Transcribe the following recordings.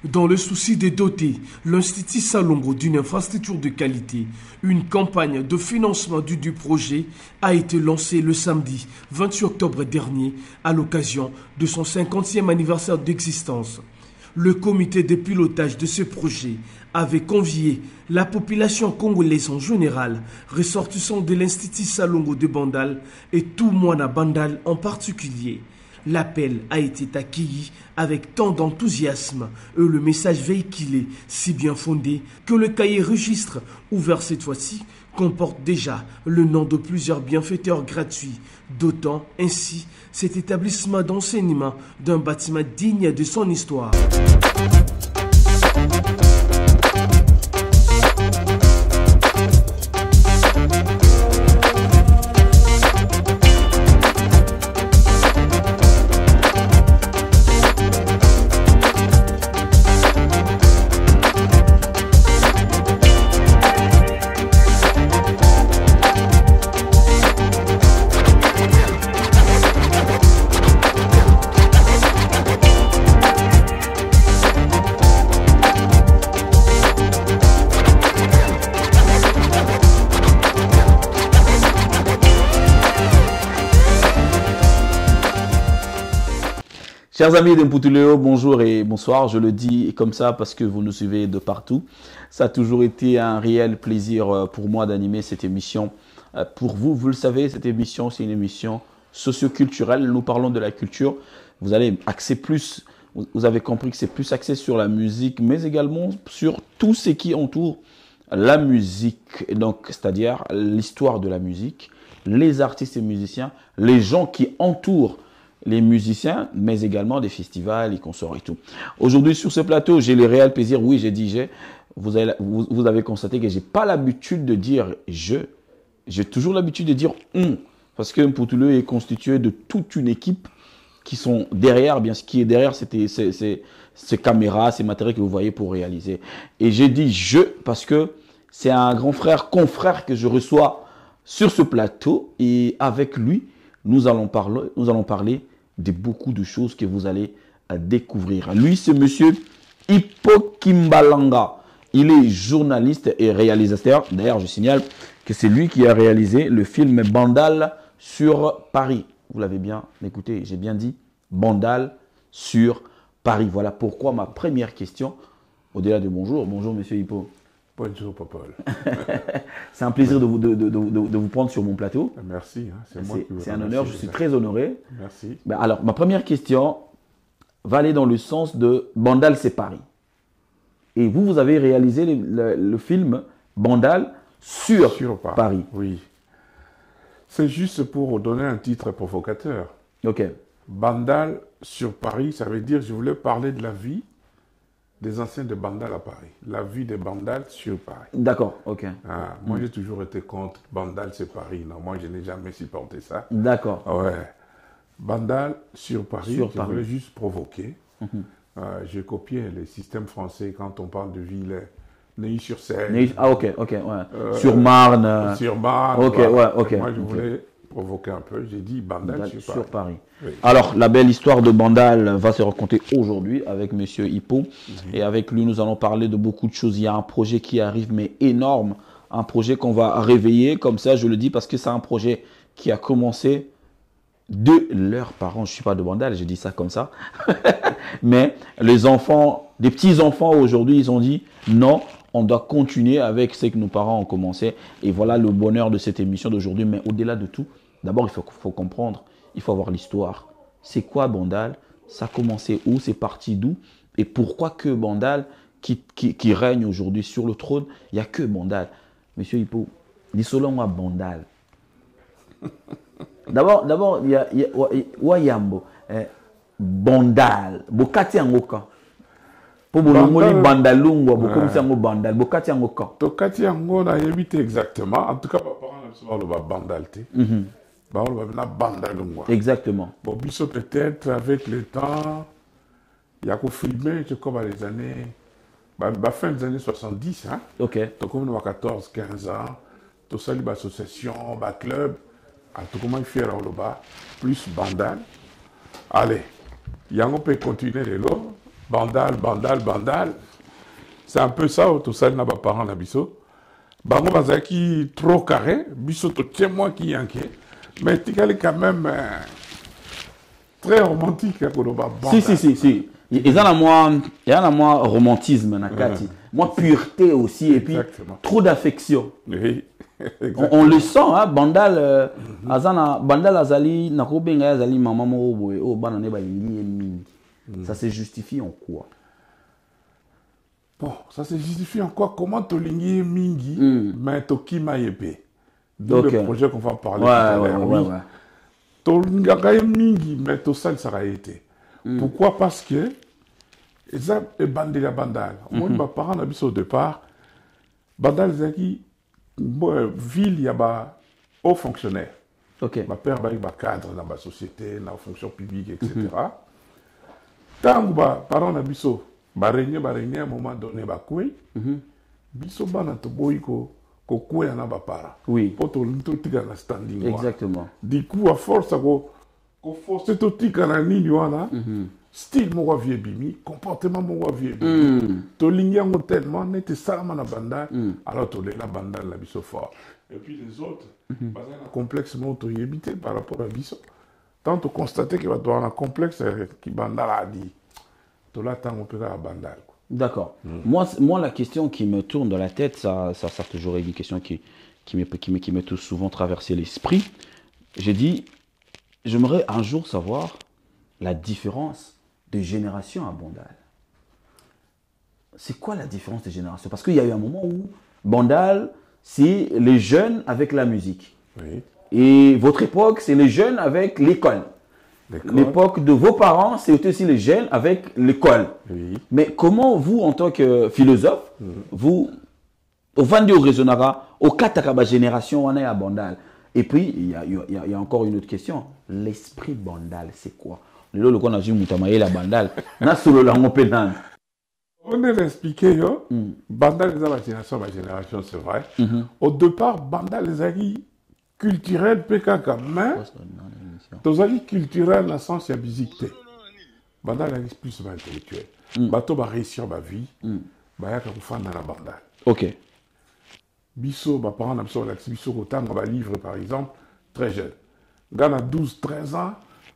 Dans le souci de doter l'Institut Salongo d'une infrastructure de qualité, une campagne de financement du projet a été lancée le samedi 28 octobre dernier à l'occasion de son 50e anniversaire d'existence. Le comité de pilotage de ce projet avait convié la population congolaise en général, ressortissant de l'Institut Salongo de Bandal et tout Mwana Bandal en particulier. L'appel a été accueilli avec tant d'enthousiasme et le message véhiculé si bien fondé que le cahier registre, ouvert cette fois-ci, comporte déjà le nom de plusieurs bienfaiteurs gratuits, dotant ainsi cet établissement d'enseignement d'un bâtiment digne de son histoire. Chers amis de Mpoutouleo, bonjour et bonsoir. Je le dis comme ça parce que vous nous suivez de partout. Ça a toujours été un réel plaisir pour moi d'animer cette émission. Pour vous, vous le savez, cette émission, c'est une émission socio-culturelle. Nous parlons de la culture. Vous allez axer plus, vous avez compris que c'est plus axé sur la musique, mais également sur tout ce qui entoure la musique. Donc, c'est-à-dire l'histoire de la musique, les artistes et musiciens, les gens qui entourent les musiciens, mais également des festivals, les concerts et tout. Aujourd'hui, sur ce plateau, j'ai le réel plaisir, oui, j'ai dit j'ai, vous avez constaté que j'ai pas l'habitude de dire je, j'ai toujours l'habitude de dire on, parce que Mpoutouleo est constitué de toute une équipe qui sont derrière, bien ce qui est derrière, c'était ces caméras, ces matériels que vous voyez pour réaliser. Et j'ai dit je, parce que c'est un grand frère, confrère que je reçois sur ce plateau, et avec lui, nous allons parler de beaucoup de choses que vous allez découvrir. Lui, c'est monsieur Hippo Kimbalanga. Il est journaliste et réalisateur. D'ailleurs, je signale que c'est lui qui a réalisé le film Bandal sur Paris. Vous l'avez bien écouté, j'ai bien dit Bandal sur Paris. Voilà pourquoi ma première question, au-delà de bonjour. Bonjour, monsieur Hippo. Bonjour, Popol. C'est un plaisir de vous prendre sur mon plateau. Merci, hein, c'est moi qui vous remercie. C'est un honneur, je suis très honoré. Merci. Ben alors, ma première question va aller dans le sens de Bandal, c'est Paris. Et vous avez réalisé le film Bandal sur Paris. Oui. C'est juste pour donner un titre provocateur. Ok. Bandal sur Paris, ça veut dire que je voulais parler de la vie des anciens de Bandal à Paris. La vie de Bandal sur Paris. D'accord, ok. Moi, j'ai toujours été contre Bandal, c'est Paris. Non, moi, je n'ai jamais supporté ça. D'accord. Ouais. Bandal sur Paris, je voulais juste provoquer. J'ai copié les systèmes français quand on parle de ville. Neuilly-sur-Seine. Ah, ok, ouais. Sur Marne. Sur Marne. Ok, ouais, ok. Moi, je voulais provoquer un peu. J'ai dit Bandal sur Paris. Oui. Alors, la belle histoire de Bandal va se raconter aujourd'hui avec monsieur Hippo. Et avec lui, nous allons parler de beaucoup de choses. Il y a un projet qui arrive, mais énorme. Un projet qu'on va réveiller, comme ça, je le dis, parce que c'est un projet qui a commencé de leurs parents. Je ne suis pas de Bandal, je dis ça comme ça. Mais les enfants, des petits-enfants aujourd'hui, ils ont dit non, on doit continuer avec ce que nos parents ont commencé. Et voilà le bonheur de cette émission d'aujourd'hui. Mais au-delà de tout, d'abord, il faut comprendre, il faut avoir l'histoire. C'est quoi Bandal? Ça a commencé où? C'est parti d'où? Et pourquoi que Bandal, qui règne aujourd'hui sur le trône, il n'y a que Bandal? Monsieur Hippo, dis selon moi Bandal. D'abord, il y a Wayambo, Bandal, Bokati Angoka. Pour Bolongoli Bandalungwa, Bokomsi Ango Bandal, Bokati Angoka. Tokati Ango n'a évité exactement. En tout cas, on va Bandalte. On va Bandalungwa. Exactement. Bon, Bissot peut-être avec le temps, il y a qu'au filmer, je crois, les années, fin des années 70, hein. Ok. Donc, on a 14, 15 ans, tout ça, l'association, le club. Tout comment faire plus Bandal. Allez, Yango peut continuer de l'eau. Bandal. C'est un peu ça, tout ça, n'a pas parent d'abisso. Bango Bazaki trop carré, biso to tiens moi qui yanké. Mais tu es quand même très romantique, hein, Si. Il y a moi romantisme, nakati. Moi, pureté aussi, et puis trop d'affection. Oui. On le sent, hein, Bandal, Bandal Azali, Nakobenga Azali, maman Morobo, oh, banane balingi et mingi. Ça se justifie en quoi? Bon, ça se justifie en quoi? Comment Tolingi et Mingi, mais Tokima Yepé. D'où le projet qu'on va parler tout à l'heure. Ouais. Tolinga et Mingi, mais Tosal ça a été. Pourquoi? Parce que ça est bandé la bandale. Moi, mes parents habitent au départ. Bandal Zaki, ville, il y a haut fonctionnaire. Ok. Ma père va cadre dans ma société, dans la fonction publique, etc. Tant que parents habitent régner à un moment donné, biso bana to boyko ko koué na ba para. Oui. Poto linto tika na standing. Exactement. Du coup, à force ko force to tika na nini wana. Style mo vie bimi, comportement mo vie bimi. To lingi ngo tellement nete salama na banda, alors to la banda la biso fort. Et puis les autres, parce qu'il y a un complexe mo to yebité par rapport à biso. Tant to constater qu'il va avoir un complexe qui banda la dit. To la tant on peut la banda. D'accord. Moi, la question qui me tourne dans la tête, ça a toujours été une question qui me touche souvent traverser l'esprit. J'ai dit, j'aimerais un jour savoir la différence de génération à Bandal. C'est quoi la différence de génération? Parce qu'il y a eu un moment où Bandal, c'est les jeunes avec la musique. Oui. Et votre époque, c'est les jeunes avec l'école. L'époque de vos parents, c'est aussi les jeunes avec l'école. Oui. Mais comment vous, en tant que philosophe, vous vendez au raisonnara, au katakaba génération, on est à Bandal. Et puis, il y a encore une autre question. L'esprit Bandal, c'est quoi? Le qu'on a vu Moutamaye la Bandal. On est expliqué, Bandal les ma génération, c'est vrai. Au départ, Bandal les amis culturels, PKK, mais dans les culturels, dans le sens il y a musique. Bandal est plus intellectuel. Bato va réussir ma vie. Baya ka kufana dans la Bandal. Ok. Bisso, ma parent, bisso, autant on va livre par exemple, très jeune. Gana 12-13 ans,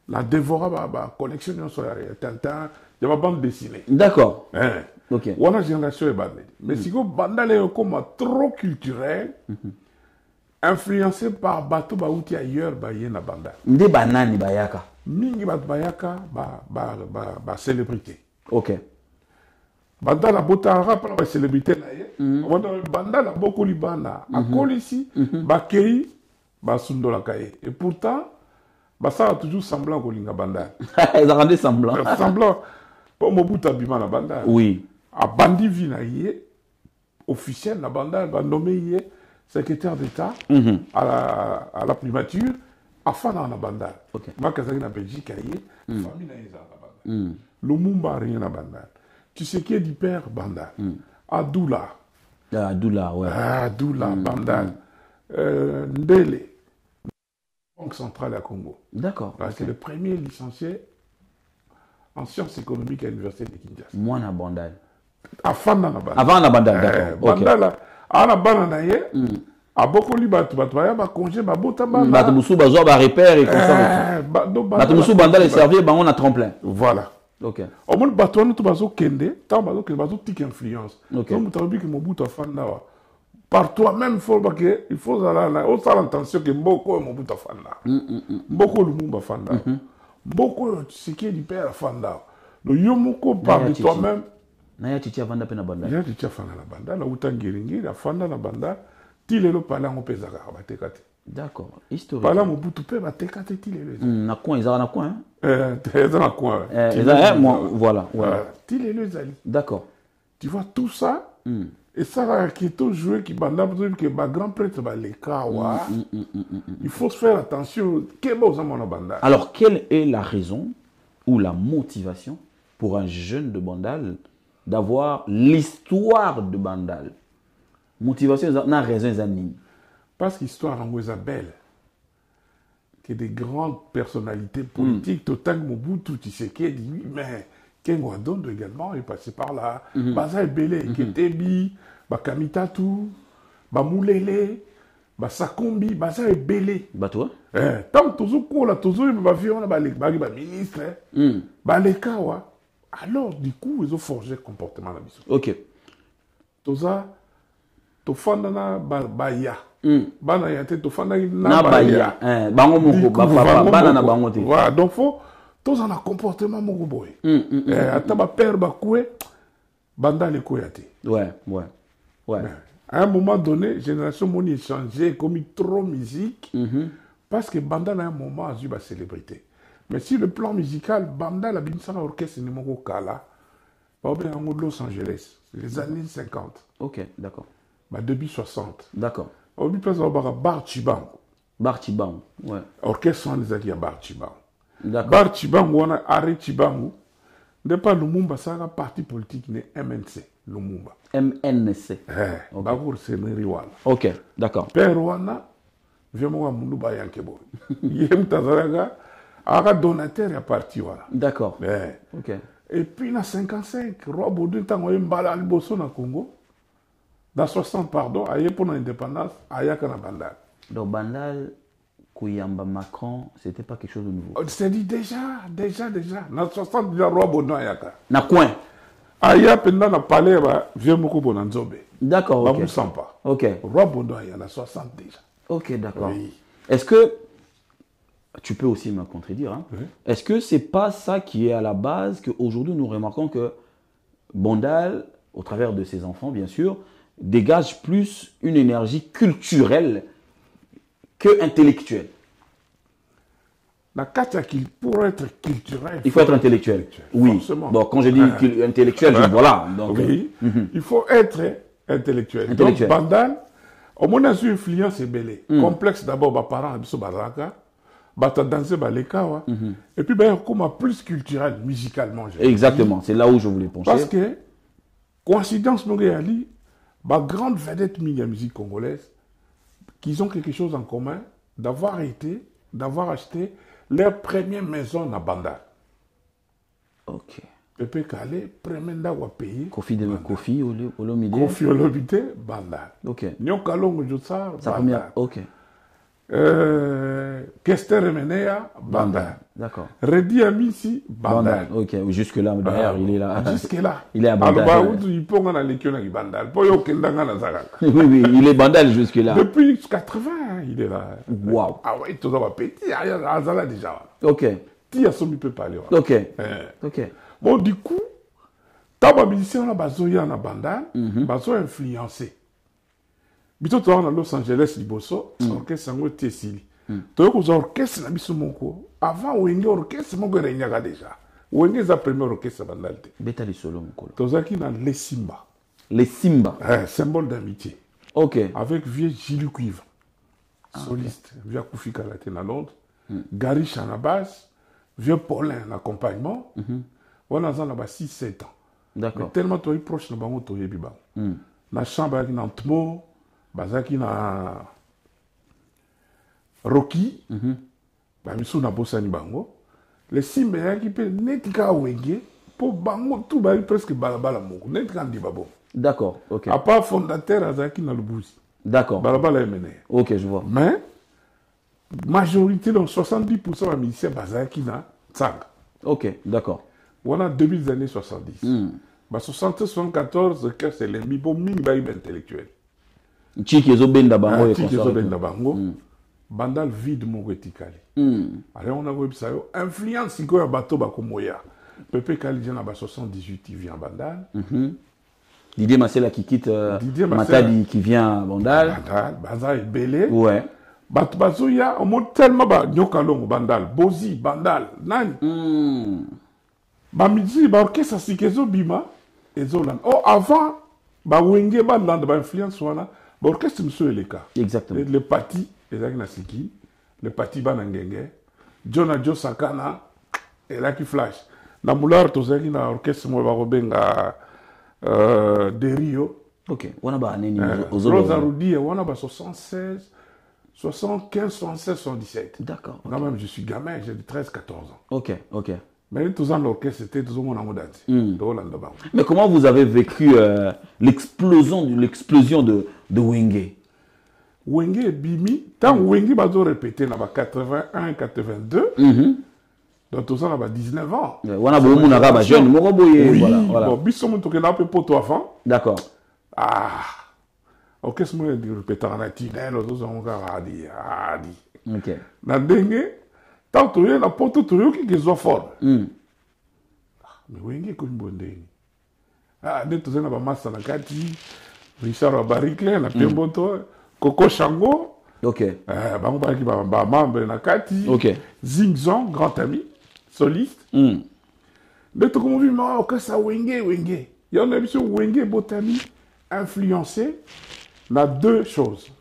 la dévora va collectionner sur la Tintin, il y a ma bande dessinée. D'accord. Ok. On a génération est bandée. Mais si vous Bandal est comme trop culturel, influencé par bateau baouti ailleurs, y a na Bandal. Nde banani bayaka. Mingi bayaka, célébrité. Ok. Bandal a botara par la célébrité Bandal a beaucoup libana. À Kolisi, Bakei, Sundola Kaye. Et pourtant, ça a toujours semblant qu'on a Bandal. Ils ont rendu semblant. Semblant. Pour Mobutu Abima na Bandal. Oui. A Bandi Vinaye, officiel na Bandal, nommé secrétaire d'État à la primature, à Fana na Bandal. Ma Kazaki na Belgique, famille na Bandal. Lumumba rien na Bandal. Tu sais qui est du père Bandal? Adoula. Adoula, ouais. Adoula, Bandal. Ndele. Banque centrale à Congo. D'accord. C'est le premier licencié en sciences économiques à l'université de Kinshasa. Moi, na Bandal. Avant na Bandal. Avant na Bandal, d'accord. Bandal, à la Bandal, à beaucoup de bâtiments, ba congé, ba bota ba. Batemusu bazo ba repère et comme ça. Batemusu Bandal est servi, ba on a tremplin. Voilà. Ok. Au moins bateau nous bazo kende, tant bazo que bazo tique influence. Ok. Donc tu as vu que Mobutu afanda. Par toi-même, il faut avoir l'intention que beaucoup de Mobutu afanda. Beaucoup de Lumumba afanda. Beaucoup de ce qui est du père afanda. Le yomoko par de toi-même. Naya titi afanda pe na Bandal. Naya titi afanda na Bandal. La utangiringi afanda na Bandal. Tilelo pala ngo pezaka batekate. D'accord. Historique. Pala Mobutu pe batekate tilelo. Na coin, ils ont na coin. Ils ont na coin. Voilà. Tilelo zali. D'accord. Tu vois tout ça. Et ça qui est joué qui banda que ma grand prêtre va les kawa. Il faut se faire attention. Alors quelle est la raison ou la motivation pour un jeune de Bandal d'avoir l'histoire de Bandal? Motivation, n'a raison zanini. Parce qu'histoire en belle. Que des grandes personnalités politiques, Total Mobutu, tu sais qui dit mais Kengo Adondo également est passé par là. Baza Ebele, Ketebi, Bakamitatou, Bamoulele, Basakombi, Baza Ebele. Toi? Tant que toujours court là, toujours il va vivre ba ministre, baleka wa. Alors du coup ils ont forgé le comportement là. Ok. Toza, tofanda na baya. Bana yate tofanda na baya. Bango moko, bana na bango te. Voilà, donc faut tous en a comportement moko boy. Ata ba père ba koué, banda le koyate. Ouais. À un moment donné, génération moni changé, comme trop musique, parce que banda à un moment a eu la célébrité. Mais sur le plan musical, banda la binsana orchestre ni moko kala, ba bien en Los Angeles, les années 50. Ok, d'accord. Bah début 60. D'accord. Au début place Bar Chibango. Bar Chibango, ouais. Orchestre sont les à Bar Chibango. D'accord. Bar Chibango, on a Arrêt Chibango. N'est pas Lumumba, ça a parti politique, n'est MNC, Lumumba. MNC. Ok. Bagour, c'est Neriwala. Ok, d'accord. Père Rwanda, viens moi Moulouba Yankebo. Yem Tazaraga, Ara donateur est parti, voilà. D'accord. Ok. Et puis, en 55, Roi Baudouin, tant qu'on y a un Bosso dans le Congo, dans 60, pardon, aïe pour l'indépendance, aïe à Bandal. Donc, Bandal, Kouyamba Macron, c'était pas quelque chose de nouveau. C'est dit déjà. Dans 60, déjà, Roi Baudouin, aïe à na coin. Aïe à pendant la palais, viens beaucoup pour Nanzobe. D'accord, ok. Bah, vous sent pas. Ok. Roi Baudouin, il y en a 60 déjà. Ok, d'accord. Oui. Est-ce que, tu peux aussi me contredire, hein? Oui. Est-ce que c'est pas ça qui est à la base qu'aujourd'hui nous remarquons que Bandal, au travers de ses enfants bien sûr, dégage plus une énergie culturelle que intellectuelle? La carte pour être culturel, il faut être intellectuel. Oui. Forcément. Bon, quand je dis intellectuel, voilà. Donc, oui. Il faut être intellectuel. Donc, Bandal, au moins, a su influence et belé. Complexe d'abord, mes parents, ils sont baraka. Bata danser balekawa. Et puis, ben, comme plus culturel, musicalement. Exactement. C'est là où je voulais pencher. Parce que, coïncidence, nous réalisons, ma grande vedette de la musique congolaise, qu'ils ont quelque chose en commun, d'avoir acheté leur première maison à Bandal. Ok. Pepe Kale, première d'avoir payé. Kofi Olomide. Kofi Olomide, Bandal. Ok. Nyon Kalongo Djotsar, sa première. Ok. Kester Remenea, Bandal. D'accord. Redi Amissi, Bandal. Ok, jusque-là, d'ailleurs, il est là. Jusque-là. Il est à Bandal. Alors, il peut en aller à Bandal. Oui, il est Bandal jusque-là. Depuis 80, il est là. Waouh. Ah oui, tout ça va petit. Azala déjà. Ok. Tia Somi peut parler. Ok. Ok. Bon, du coup, tant que musicien là, bazoya na Bandal, bazo influencé. Bito to na Los Angeles liboso, orchestre sango tesili. To ko orchestre na biso moko. Avant wenge orchestre moko renyaka déjà. Wenge za premier orchestre Bandal te. Beta li solo mokolo. To zaki na Les Simba. Les Simba. Symbole d'amitié. Ok. Avec vieux Gilles Cuivre. Soliste, vieux Koufi Kalaté na Londres. Gary Chanabas, vieux Paulin en accompagnement. On a 6-7 ans. D'accord. Mais tellement tu es proche de Bango, tu es biban. Na chambre avec Nantmo, Bazaki na Rocky, Bamisu na Bossani Bango. Les Simba qui peut netika wenge pour Bango tout bari presque balabala moko. Netika ndibabo. D'accord, ok. À part fondateur Azaki na Lubuzi. D'accord. Balabala est mené. Ok, je vois. Mais majorité, donc 70% des musiciens Bazaki na Tsanga. Ok, d'accord. On a 2000 années 70. 60-74, c'est l'ennemi pour Mingbaïb intellectuel. Tchikezo Benda Bango. Tchikezo Benda Bango. Bandal vide mon reticali. Alors on a vu ça. Influence, il y a un bateau Bakomoya. Pepe Kalidjan a 78, il vient à Bandal. Didier Massela qui quitte Matadi qui vient à Bandal. Bandal est belé. Ouais. Bazoya, on monte tellement Nyokalong Bandal. Bozi, Bandal, Nani. Bamidzi, orchestre Sikezo Bima, et Zolan. Oh, avant, Wenge, Land, influence, orchestre Monsieur Eleka. Exactement. Le parti, les Agnasiki, le parti Banangenge, John Joe Sakana, et là qui flash. Dans Moular, Tozaki, na orchestre Mouabarobenga de Rio. Ok, on a Neni Rosa Rudi, on a 76, 75, 76, 77. D'accord. Quand même, je suis gamin, j'ai de 13, 14 ans. Ok, ok. Mais tous en l'orchestre, c'était tout le monde en mode Mais comment vous avez vécu l'explosion de Wenge? Wenge Bimi, tant Wenge va répéter dans 81, 82, donc tout ça on a 19 ans. On a beaucoup de jeunes, oui, voilà. Bon, bis on tourne un peu pour toi avant. D'accord. Ah, orchestre moi de répéter en tunnel, tous on va dire. OK. Na dengue, tant tu es la porte tu es qui soit fort. Mais Wenge comme bon dengue. Ah, dès tout ça na ba massa na kati, Richard Bariclin na Pemboto. Coco Chango, ok. Bango Baraki Bamba, membre Nakati, ok. Zingzong, grand ami, soliste. De tout comme vu, moi, que ça Wenge. Il y a une émission Wenge Botami influencé dans deux choses.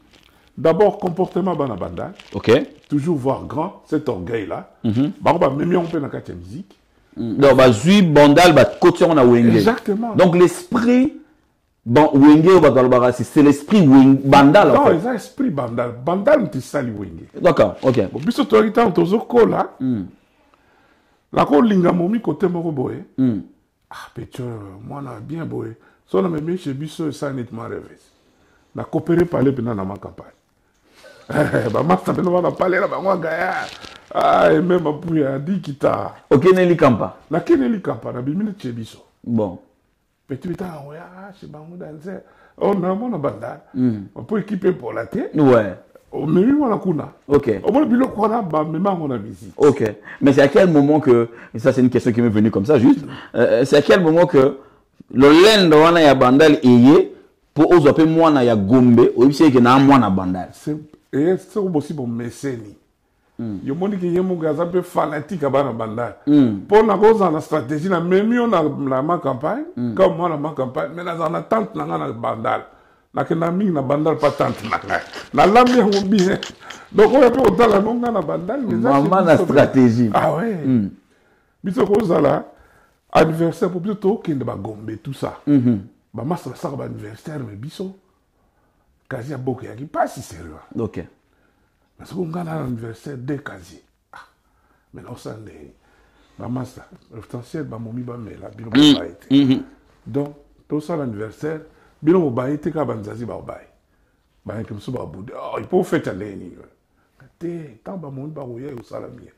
D'abord, comportement Banabanda. Ok. Toujours voir grand, cet orgueil-là. Bango Ba Memi on peut Nakati musique. Donc, bah, Zui Bandal, bah, côté on a Wenge. Exactement. Donc, l'esprit. Bon, Wenge, c'est l'esprit Bandal. Non, en fait. c'est l'esprit Bandal. Bandal, c'est ça, Wenge. D'accord, ok. Bon, puis surtout, il y a un tozo là. La ko linga momi côté moko boy. Ah, pécho, moi, na bien boy. So, na me chez biso, ça nettement rêvé. Na coopéré parler pendant ma campagne. Bah, ma ça pendant na parler là, bah, moi, gaya. Ah, et même, après, a dit qu'il t'a. Ok, Nelly Kampa. La Keneli Kampa, na bimine chez biso. Bon. Petit putain, ouais, c'est Bango danser. On a mon bandal. On peut équiper pour la tête. Ouais. Mais oui, on a kuna. Ok. Au moins, le qu'on a, bah, même on a visite. Ok. Mais c'est à quel moment que, et ça c'est une question qui m'est venue comme ça juste, c'est à quel moment que le lend wana ya bandal eye pour ozoper mwana ya gombe oibise ke na mwana bandal. C'est aussi pour mécénie. Yo moni que yemo gaza peu fanatique à bana bandal. Pour na cause la stratégie na même on a la campagne, comme moi la campagne, mais na en attente na bandal. Na que na mi na bandal pas tante na la mi on bien. Donc on peut autant la non na bandal mais maman la stratégie. Ah ouais. Biso ko là anniversaire pour plutôt qu'il ne ba gombe tout ça. Ba massa ça ba anniversaire mais biso quasi à beaucoup qui pas si sérieux. OK. Parce qu'on a l'anniversaire de casiers. Ah, mais non, ça n'est pas master. Le potentiel, bah, mon mi-ba, mais la bilo ba été. Donc, tout ça l'anniversaire, bilo ba été, quand banzazi ba ba. Bah, comme ça, ba boudé. Oh, il faut fêter l'année. Tant ba mon ba rouillé ou salamier.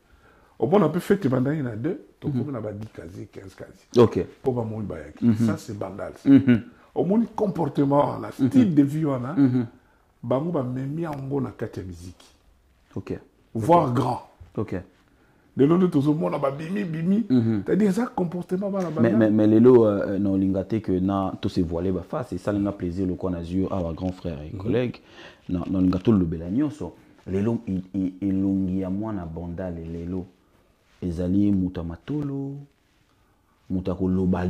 Au bon, on peut fêter pendant une à deux. Donc, on a ba 10 casiers, 15 casiers. Ok. Pour ba mon ba yaki. Ça, c'est bandal. Au moins, comportement, la style de vie, on a. Bah, mon ba même en gros, na quatre musique. Ok. Voir grand. Ok. De l'autre, tout le monde a bimi. C'est-à-dire ça, comportement. Mais les lots, non, l'ingate que na tous ces voilés, bah, face, et ça, n'a plaisir, le qu'on a eu à grand frère et collègue, non, l'ingate le belanio, so. Les lots, il longi à moi, na bandal, les lots, les alliés, mutamatolo, mutako loba,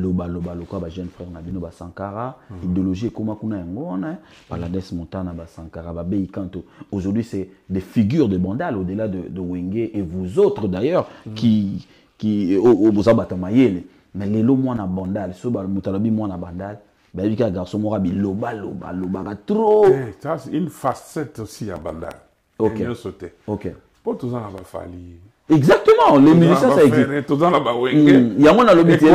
quoi, bah, jeune frère, nabino, bah, Sankara, idéologie, comment qu'on a un gros, Palades Montana, bah, Sankara, bah, Kanto. Aujourd'hui, c'est des figures de bandal, au-delà de Wenge, et vous autres, d'ailleurs, qui, vous abatamaye, mais les lots, moi, na bandal, so, bah, mutalabi, moi, na bandal, bah, il y a un garçon, moi, loba, trop. Ça, c'est une facette aussi à bandal. Ok. Ok. Pour tout ça, on va falloir. Exactement, les musiciens ça existe. Il y a mon alobité.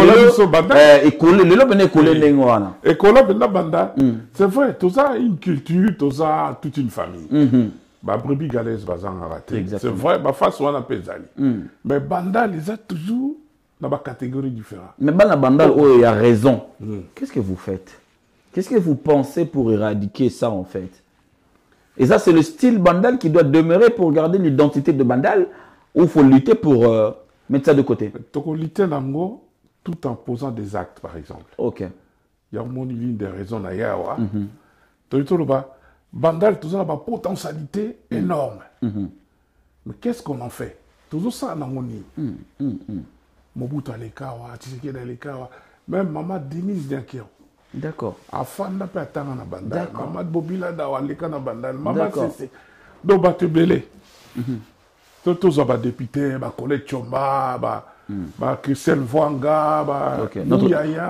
C'est vrai, tout ça une culture, tout ça toute une famille. Bah brebis galès bazan raté. C'est vrai, bah face on appelle Zali. Mais bandal ils ont toujours dans des catégories différentes. Mais bandal oh il y a raison. Qu'est-ce que vous faites? Qu'est-ce que vous pensez pour éradiquer ça en fait? Et ça c'est le style bandal qui doit demeurer pour garder l'identité de bandal. Ou il faut lutter pour mettre ça de côté? Il faut lutter tout en posant des actes, par exemple. Ok. Il y a une ligne de raison à Yawa. Bandal, tout ça, a une potentialité énorme. Mais qu'est-ce qu'on en fait? Tout ça, on a Mobutu Alekawa, Tshisekedi Alekawa, même Maman Denis Diankeo. D'accord. Afin n'a pas atteint un bandal. Maman Bobila Dawaleka na bandal. Maman c'est. Donc, bah, tu belé. Tous les députés, les collègues Chomba, Christelle Vwanga,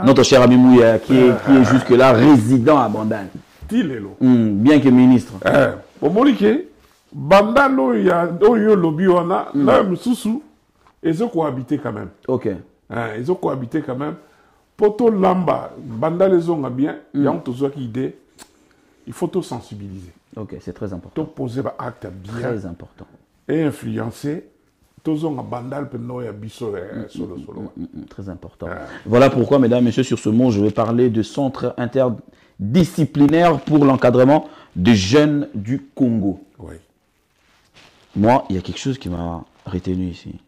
notre cher ami Mouya qui est jusque-là résident à Bandal. Bien que ministre. Au Monique, Bandal, il y a un lobby, on a, là, Moussou, et ceux qui ont habité quand même. Ok. Ils ont cohabité quand même. Poto lamba, banda les ont bien, il y a toujours qui idée, il faut tout sensibiliser. Ok, c'est très important. Tout poser un acte bien. Très important. Et influencer. Tous ont bandal pendant ya biso solo. Très important. Voilà pourquoi, mesdames, messieurs, sur ce mot, je vais parler de centre interdisciplinaire pour l'encadrement des jeunes du Congo. Oui. Moi, il y a quelque chose qui m'a retenu ici.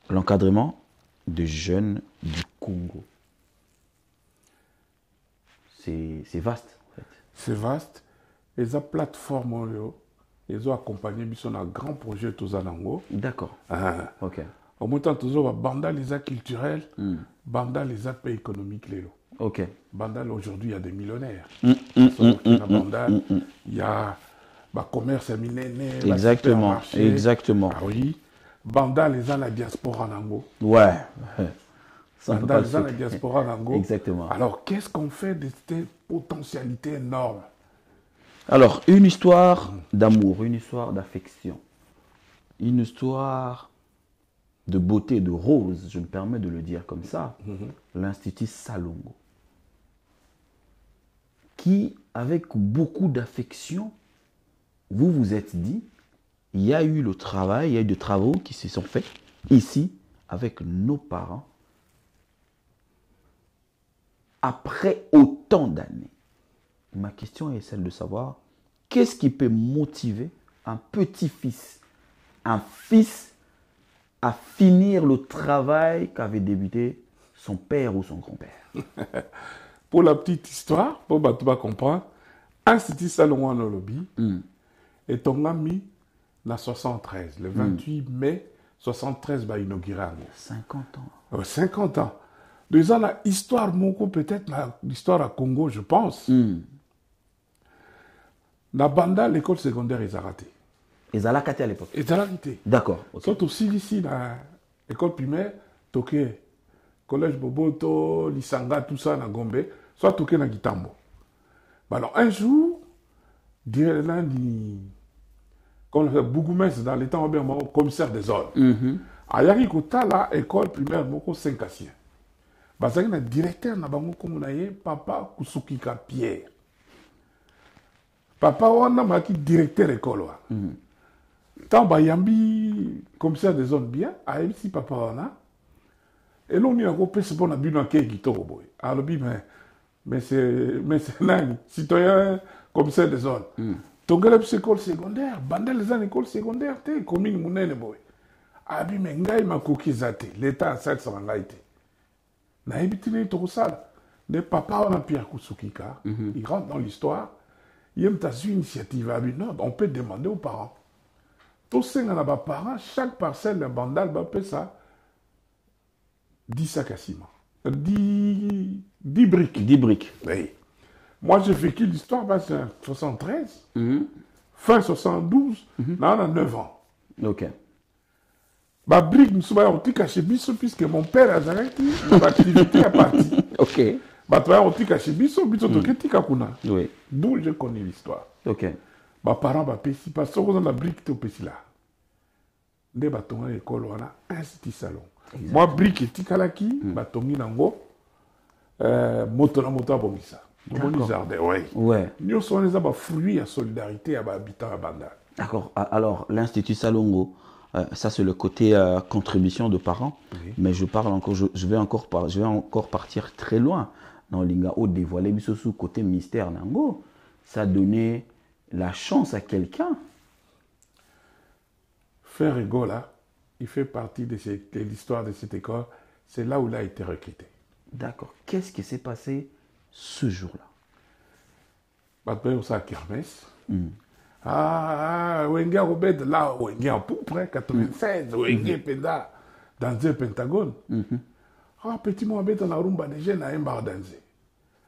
L'encadrement des jeunes du Congo. C'est vaste, en fait. C'est vaste. Et la plateforme, ils ont accompagné un grand projet tous en Ango. D'accord. Ok. En même temps, toujours banda les actes culturels, banda les actes économiques. Ok. Banda, aujourd'hui, il y a des millionnaires. Il y a le commerce millénaire. Exactement. Exactement. Ah oui. Banda les gens la diaspora en Ango. Ouais. Banda les gens la diaspora en Ango. Exactement. Alors, qu'est-ce qu'on fait de cette potentialité énorme? Alors, une histoire d'amour, une histoire d'affection, une histoire de beauté, de rose, je me permets de le dire comme ça, l'Institut Salongo, qui, avec beaucoup d'affection, vous vous êtes dit, il y a eu le travail, il y a eu des travaux qui se sont faits ici, avec nos parents, après autant d'années. Ma question est celle de savoir qu'est-ce qui peut motiver un petit-fils, un fils, à finir le travail qu'avait débuté son père ou son grand-père. Pour la petite histoire, pour que tu vas comprendre, Institut Salomon no lobby est mis en 73, le 28 mai 73, va inaugurer. 50 ans. 50 ans. Déjà, l'histoire, peut-être l'histoire à Congo, je pense. La banda, l'école secondaire, ils ont raté. Ils ont raté à l'époque. Ils ont raté. D'accord. Okay. Soit aussi ici, l'école primaire, Toké, collège Boboto, Lisanga, tout ça, na Gombe, soit Toké na Gitambo. Alors, un jour, comme le Bougoumès, dans les temps, commissaire des zones. À Yari Kota, l'école primaire, beaucoup 5 anciens. Bazaki na directeur na bango komunaye papa Kusukika Pierre. Papa wana maki directeur école wa. Tant bayambi commissaire des zones bien, aïsi papa wana. Et l'on y a repris ce bon abus dans quel kitoko boy. Alors mais c'est nani citoyen commissaire des zones. Tongela école secondaire, bandel les ans école secondaire te commune munene boy. Abi mais ngai makoki zate, l'état a 700 ngaite. Le papa on a Pierre Kusukika, il rentre dans l'histoire, il y a une initiative, on peut demander aux parents. Tous ces parents, chaque parcelle de bandal va payer ça 10 sacs à ciment. 10 briques. 10 briques. Oui. Moi j'ai vécu l'histoire, c'est en 73, fin 72, là on a 9 ans. Ok. Ma brique, nous sommes caché biso puisque mon père a arrêté l'activité à partir. Ok. Bah toi on caché biso toke tika kuna. Oui. D'où je connais l'histoire. Ok. Bah parents ba pesi parce que on a brique to pesi là. Nde ba tonga école wana Institut Salon. Moi brique tika laki ba tongi nango moto na moto abongisa. Bon jardin, ouais. Ouais. Nous sommes les fruits à solidarité à habitants à Banda. D'accord. Alors l'Institut Salongo. Ça, c'est le côté contribution de parents. Oui. Mais je parle encore, je vais encore partir très loin. Dans l'Ingao, dévoiler sous côté mystère Nango. Ça donnait la chance à quelqu'un. Frère Ego, là, il fait partie de l'histoire de cette école. C'est là où il a été recruté. D'accord. Qu'est-ce qui s'est passé ce jour-là? Bah, on s'est kermesse. Wenge Robert là, Wenge en poupe, 96, Wenge Penda, dans un Pentagone. Petit Mohamed on a rumba de jeunes à un bar dansé.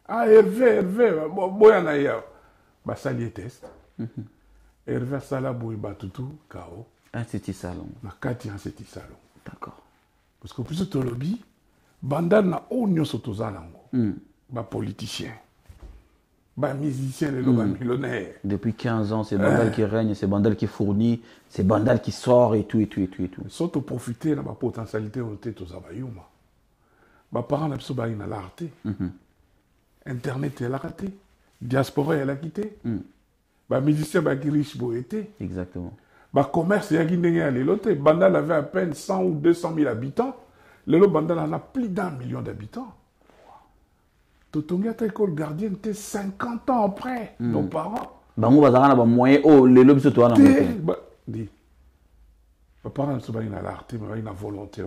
Hervé, boyana ya. Bah, ça y est test. Hervé Sala Bouiba Toutou, Kao. Institut Salon. Na Kati Institut Salon. D'accord. Parce que plus de lobby, Banda na onyo sotoza nango. Bah, politicien. Bah, musicien, les millionnaires. Depuis 15 ans, c'est Bandal qui règne, c'est Bandal qui fournit, c'est Bandal qui sort et tout, et tout, et tout, et tout. Surtout profiter de ma potentialité au tête aux abayuma. Mes parents n'ont pas eu l'arté. Internet, elle a raté. Diaspora, elle a quitté. Bah, musicien, bah, qui riche, beau été. Exactement. Bah, commerce, il y a qui n'est pas Bandal avait à peine 100 ou 200 000 habitants. Le Bandal en a plus d'1 million d'habitants. Totonga ta école gardienne, t'es 50 ans après nos parents. Bah, on va dire qu'on a moyen. Oh, les lobes, c'est toi, non? Bah, dis. Mes parents ne sont pas une l'arté, mais une volonté.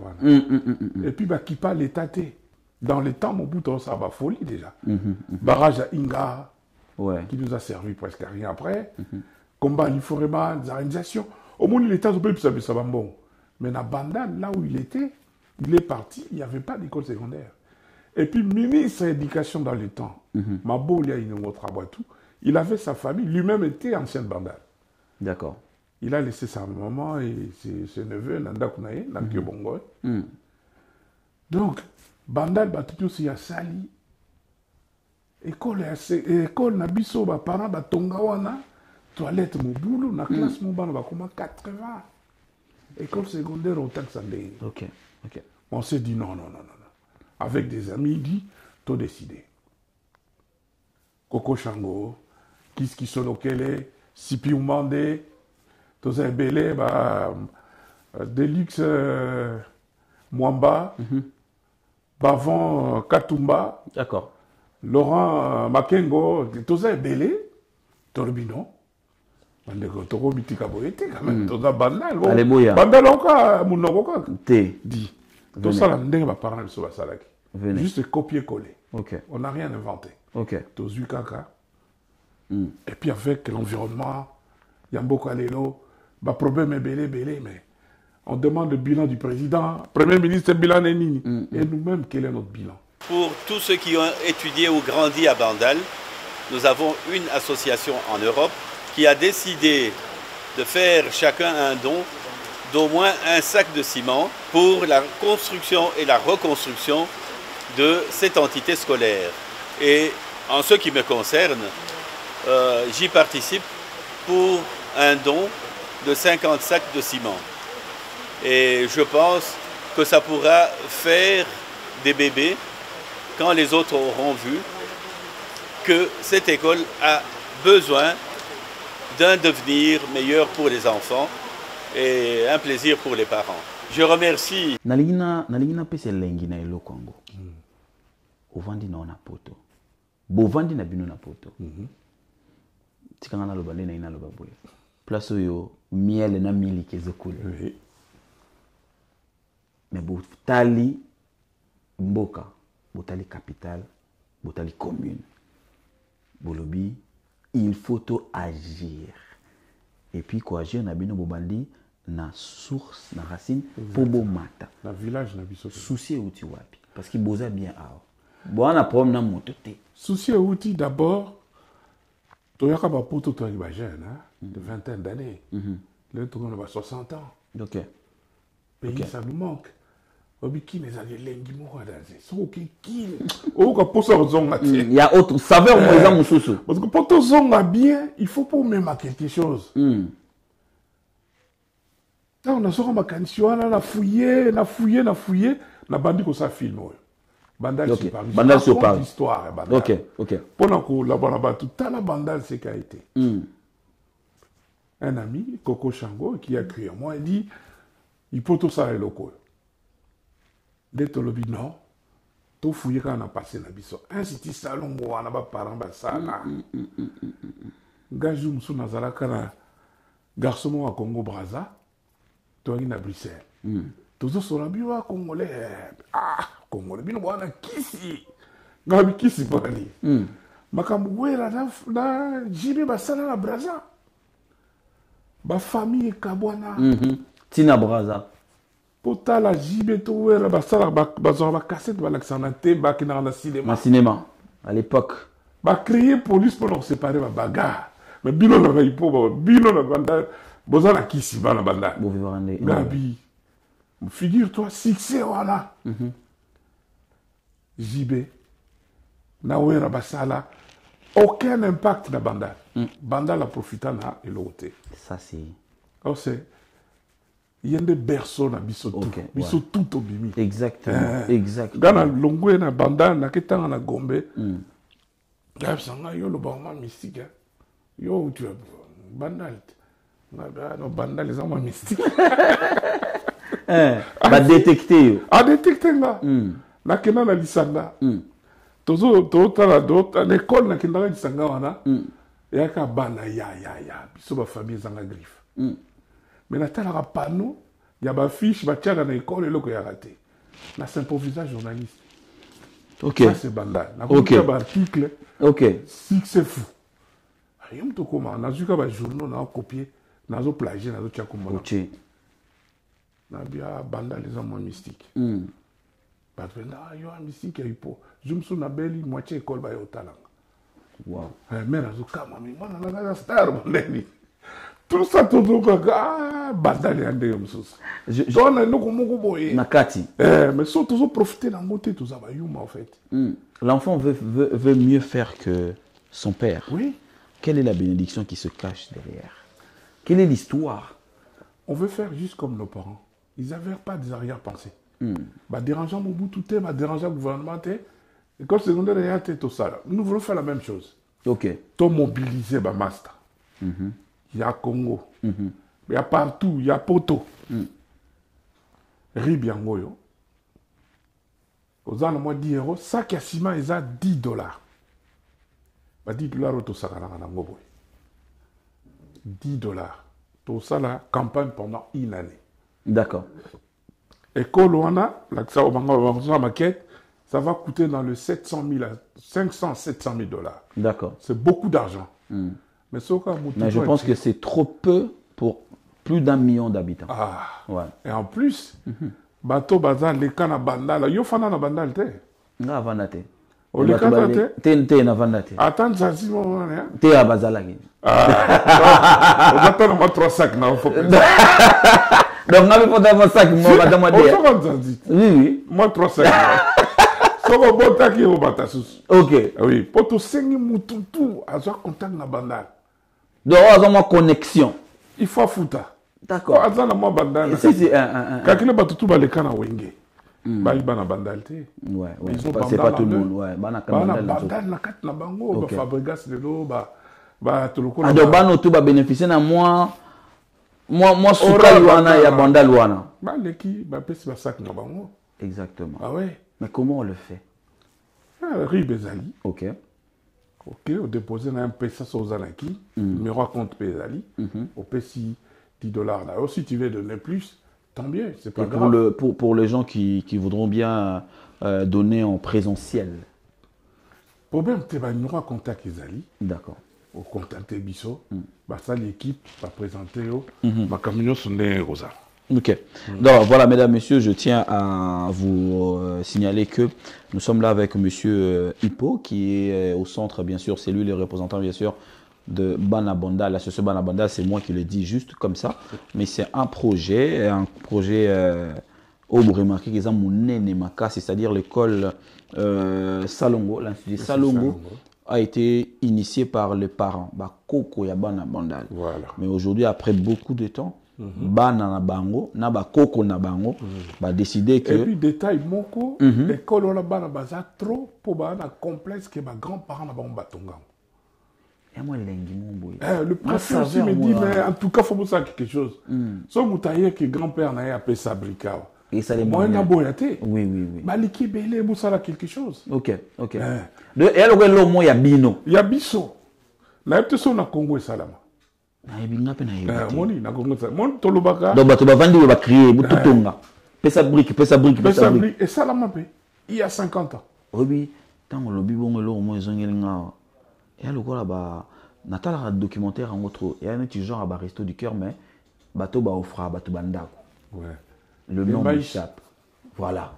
Et puis, bah, qui parle l'état, dans les temps, mon bout, ça va folie déjà. Barrage à Inga, qui nous a servi presque à rien après. Combat à l'Iforema, des organisations. Au moins, l'État, on peut plus savoir ça va bon. Mais dans Bandal, là où il était, il est parti, il n'y avait pas d'école secondaire. Et puis, ministre de l'Éducation dans le temps, Mabo, il avait sa famille, lui-même était ancien de Bandal. D'accord. Il a laissé sa maman et ses neveux, Nanda Kounaye, Nankyo Bongo. Donc, Bandal, tout aussi à Sali. École, Nabiso, parents, Tongawana, toilette, mon boulot, na classe, mon ban, comment 80. École secondaire, autant que ça l'est. Ok. On s'est dit non. Avec des amis, il dit, t'as décidé. Coco Chango, Kiski Sonokele, Sipi Oumande, t'as belé, Deluxe Mwamba, Bavon Katumba. D'accord. Laurent Makengo, t'as belé, t'as le binon. Toko Bitika Boyete, quand même, t'as Bandal. Allez, Boya. Bandal encore, Mounogoka. T. Dit. Tout ça, là, on va parler de ça. Venez. Juste copier-coller. Ok. On n'a rien inventé. Ok. Tozu Kaka. Et puis avec l'environnement, il y a beaucoup d'allélo. Le problème est belé, mais on demande le bilan du président. Premier ministre, bilan est nini. Et nous-mêmes, quel est notre bilan? Pour tous ceux qui ont étudié ou grandi à Bandal, nous avons une association en Europe qui a décidé de faire chacun un don d'au moins un sac de ciment pour la construction et la reconstruction de cette entité scolaire. Et en ce qui me concerne, j'y participe pour un don de 50 sacs de ciment. Et je pense que ça pourra faire des bébés quand les autres auront vu que cette école a besoin d'un devenir meilleur pour les enfants et un plaisir pour les parents. Je remercie. Nalingina pese lengi na elo Congo. Ovandi na ona poto. Bovandi na bino na poto. Tikanga na loba lena ina loba boye. Place yo miel na miliki ezekule. Oui. Mais botali mboka, botali capitale, botali commune. Bolobi, il faut agir. Et puis quoi agir na bino bobandi na source na racine pour bomata. Na village na biso. Souci outi wapi parce qu'il boza bien awa. Bon na problème na mototé. Souci outi d'abord toyaka ba poto to ba jeune de vingtaine d'années. Le tout on a 60 ans. OK. Pays ça nous manque. Obiki les alliés lengi mo danger. So ki o ka posa zonga ti. Il y a autre saveur moi za mususu. Parce que pour to zonga bien, il faut pas même à quelque chose. Là on a sorti ma cantion là, na fouiller, na bandi ko ça film. Bandal okay. Paris. Bandal sur Paris. Histoire Bandal. OK. Pendant que là-bas tout la Bandal c'est qu'a été. Un ami, Coco Chango, qui a écrit à moi, il dit il faut tout ça les locaux. Dès que le dit non, tout fouillé quand on a passé dans biso. Un petit salon où on a pas parent basana. Gajou msou nazala kana garçon au Congo Brazza, toi na Bruxelles. Tous sur la bio congolais. Congolais bino bwana kisi. Ngabi kisi bali. Makambo wera na jibe basala na Brazza. Ba famille kabwana. Tina Brazza. Pota la jibe to wera basala bazora ba cassette ba l'accent te ba kina na cinéma. Na cinéma à l'époque. Ba créer police pour nous séparer ba bagarre. Mais bino na ipo bino na banda bozala kisi ba na banda. Bo vivande. Gabi. Figure-toi succès voilà. JB na wera basala aucun impact na Bandal. Bandal a profité na elote. Ça c'est. Oh c'est il y a des berceaux na biso tout. Okay, Biso tout au bimi. Exactement. Exactement. Dans la longue na Bandal na ketanga na Gombe. Sanga yo le barman mystique. Yo tu Bandal. Non Bandal les hommes mystiques. Bah détecter. A détecter là. Na kena na lisanga. Tozo tala d'autres à l'école na kena na lisanga wana. Yaka bana ya biso ba famille zanga griffe. Mais na tala panneau, ya ba fiche ba tiaka na école eloko ya raté. Na s'improvisage journaliste. OK. Ça c'est Bandal. Na ko ba article. OK. C'est fou. Ayom to koma na zuka ba journaux na copier, na zo plagier na zo tia ko mona. OK. Na bia Bandal les hommes mystiques. Parce que là, il y a un mystique qui est pour. Je me suis dit, moitié école va y avoir talent. Wow. Mais là, je suis un star. Tout ça, tout ça, Bandal est un des hommes. Nakati. Mais sont toujours profiter d'un côté, tout ça, en fait. L'enfant veut mieux faire que son père. Oui. Quelle est la bénédiction qui se cache derrière? Quelle est l'histoire? On veut faire juste comme nos parents. Ils n'avaient pas des arrière-pensées. Bah dérangeant Mobutu te, bah dérangeant gouvernement te, l'école secondaire est à tout ça. Nous voulons faire la même chose. OK. Tout mobiliser bah master. Il y a Congo. Il y a partout, il y a Poto. Ribiango yo. Aux ans moi 10 euros, ça qui a ciment ils a $10. Bah $10 au tout ça na ngobo. $10. Tout ça la campagne pendant une année. D'accord. École Wana, la maquette, ça va coûter dans le 700 000 à 500-700 000 $. D'accord. C'est beaucoup d'argent. Mais je pense que c'est trop peu pour plus d'1 million d'habitants. Ah. Ouais. Et en plus, bateau bazar les cannes à Bandal, yo fana na Bandal te. Na vanate. O les cannes te na vanate. Attends ça si mon hein. Te à bazalaki. Ah. On attend moi 3 sacs na faut. Donc, on a pas un sac, moi, madame Adé. Oui. Moi, 3 sacs. Soko bota ki o batasus. OK. Oui. Pour tout sengi mututu, à soit contact na Bandal. Donc, on a une connexion. Il faut fouta. D'accord. À ça na moi Bandal. Si. Kakile batutu ba le kana wenge. Ba iba na Bandal te. Ouais. C'est pas tout le monde. Ouais. Ba na Bandal na kat na bango, ba Fabregas lelo ba toloko. Ah donc bano tout ba bénéficier na moi suka wana ya Bandal wana. Ba leki ba pesi ba sac na bango. Exactement. Ah ouais. Mais comment on le fait? Riz Bezali. OK. OK, on dépose un pesa sur Zanaki, numéro à compte Bezali, au pesi $10 là. Si tu veux donner plus, tant bien, c'est pas grave. Pour les gens qui voudront bien donner en présentiel. Problème, tu vas nous raconter Bezali. D'accord. Au contacter Bisso, bah ça l'équipe va présenter ma camion sonné Rosa. OK. Donc voilà, mesdames, messieurs, je tiens à vous signaler que nous sommes là avec monsieur Hippo, qui est au centre, bien sûr, c'est lui le représentant, bien sûr, de Bana Bandal. L'association Bana Bandal, c'est moi qui le dis juste comme ça, mais c'est un projet au remarqué qu'ils ont mon c'est-à-dire l'école Salongo, l'institut Salongo a été initié par les parents, Koko ya Bana Bandal. Voilà. Mais aujourd'hui, après beaucoup de temps, Bana na bango, na ba Koko na bango, ba décider que. Et puis détail moko, l'école on a bana baza trop pour bana complexe que ma grands-parents na bango batonga. Et moi lengi mon boy. Le préfet aussi me dit mais en tout cas faut ça quelque chose. So moutaye que grand-père na appelé Sabrika. Et ça les moi na boyate. Oui. Maliki belé boussala quelque chose. OK. Et alors que l'homme ya bino. Ya biso. Na yepte so na Congo et Salama. Na pe na yeba. Moni na Congo ça. Mon tolobaka. Donc bato bavandi ba crier mututonga. Pesa brique. Et Salama pe. Il y a 50 ans. Oui, tango lobi bongo lo mo ezongeli nga. Et alors là ba natala documentaire en autre. Il y a un petit genre à resto du cœur mais bato ba offra bato bandako. Ouais. Le nom m'échappe. Voilà.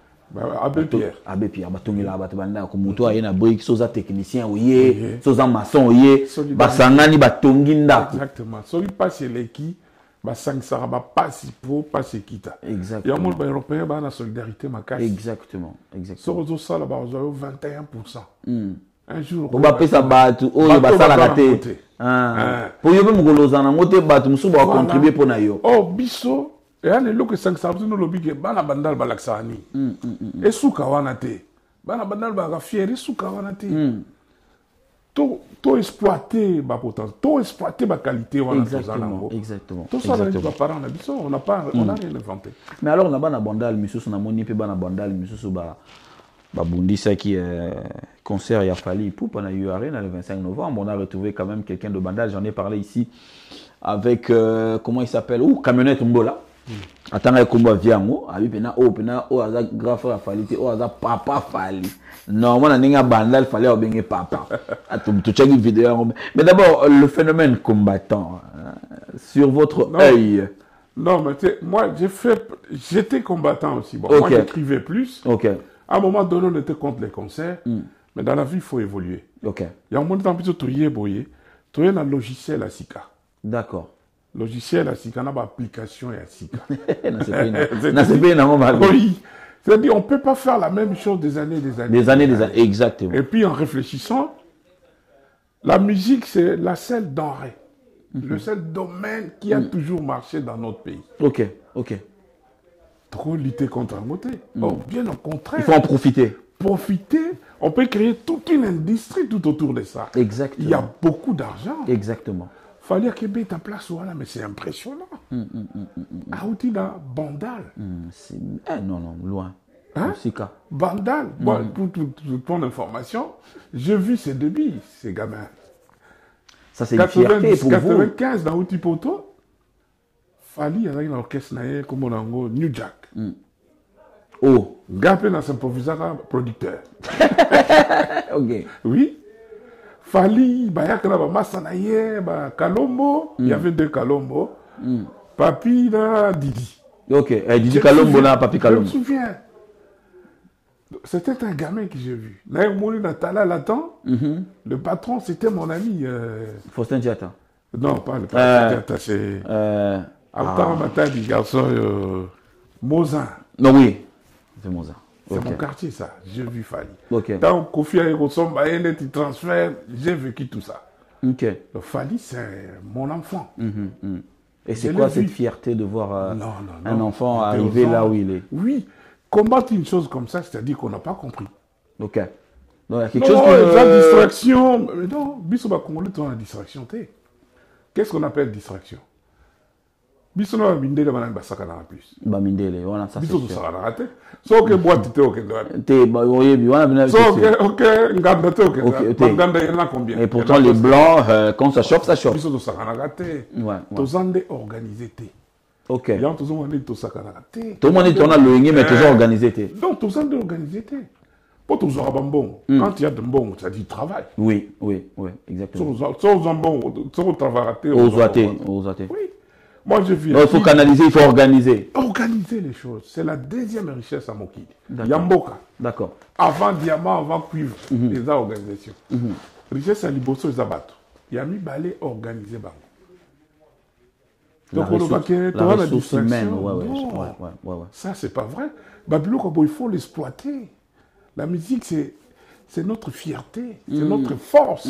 Abbé Pierre, batongela bato banda ko muto ayena brique soza technicien oye, soza maçon oye, basangani batongi ndako. Exactement. So il passe l'équipe, basangisa ba passe pour passe kita. Exactement. Il y a monde européen ba na solidarité makasi. Exactement. So zo sala ba zo 21%. Un jour. On va appeler ça Batu. Oh, il va ça la rater. Pour y avoir mon golosan, on va Batu, on va contribuer pour nayo. Oh, biso. Et on est là que 5 sabres nous lobby que bana bandal balaksani. Et souka wanate. Bana bandal balaga fier et souka wanate. Tout exploiter ma potentiel, tout exploiter ma qualité. Exactement. Tout ça, on n'a rien inventé. Mais alors, on a un bandal, on a moni pe bana bandal, Babundi, ça qui est concert, il y a fallu pour pendant eu arène le 25 novembre. On a retrouvé quand même quelqu'un de bandal. J'en ai parlé ici avec comment il s'appelle, camionnette Mbola. Attends, comment vient pena aza grand frère Fali, aza papa Fali. Non, moi on a bandal fallait obéir papa. Tu check une vidéo. Mais d'abord le phénomène combattant sur votre œil. Non, mais moi j'étais combattant aussi. Bon, moi j'écrivais plus. À un moment donné, on était contre les concerts, mais dans la vie, il faut évoluer. Il y a un moment plutôt tu as un logiciel à Sika. D'accord. Logiciel à Sika, on a une application à Sika. Oui. C'est-à-dire, on ne peut pas faire la même chose des années. Exactement. Et puis, en réfléchissant, la musique, c'est la seule denrée, le seul domaine qui a toujours marché dans notre pays. Ok. Trop lutter contre la beauté. Bien au contraire. Il faut en profiter. On peut créer toute une industrie tout autour de ça. Exactement. Il y a beaucoup d'argent. Exactement. Fallait qu'il y ait ta place, voilà, mais c'est impressionnant. Aouti dans Bandal. Non, loin. Sika. Bandal. Bon, pour ton information, j'ai vu ces débits, ces gamins. Ça, c'est une fierté pour 95 dans Outi Poto. Fali, il y a un orchestre comme on a New Jack. Gapé dans son proviseur producteur. Oui. Fali, Bayakana, Massanaye, Kalombo. Il y avait 2 Kalombo. Papi, Didi. Didi Kalombo, Papi Kalombo. Je me souviens. C'était un gamin que j'ai vu. Là, on mourit dans Tala Latan. Le patron, c'était mon ami. Faustin Diata. Non, pas le patron Diata, c'est. Attends, matin du garçon Mozin. Non, oui. C'est Mozin. C'est mon quartier, ça. J'ai vu Fali. Tant Kofi Aérosomba, il transfert, j'ai vécu tout ça. Donc Fali, c'est mon enfant. Et c'est quoi cette fierté de voir un enfant arriver là où il est? Oui. Combattre une chose comme ça, c'est-à-dire qu'on n'a pas compris. Donc, il y a quelque chose la distraction. Mais non, Bissoba Congolais, tu as la distraction. Qu'est-ce qu'on appelle distraction? Bissoba Mindele, on a plus. Mindele, on a ça. Bissoba Sarate. Sauf que boîte, tu es ok. Et pourtant, les blancs, quand ça chope, ça chope. Bissoba Sarate. Tous en organisé. Ok. Il y a toujours un tout ça. Tout le monde est tourné à l'ONG, mais toujours organisé. Donc, tous en organisé. Pour tous en bon. Quand il y a de bon, ça dit travail. Oui, exactement. Tous en bon, tous travail. Aux athées. Oui. Moi, je vis. Il faut canaliser, il faut organiser. Organiser les choses. C'est la deuxième richesse à Mokili. Yamboka. D'accord. Avant diamant, avant cuivre, les organisations. Richesse à Liboso, les abattus. Yami Balé organisé. Donc, la ressource humaine, ça, c'est pas vrai. Babylon, il faut l'exploiter. La musique, c'est notre fierté, c'est notre force.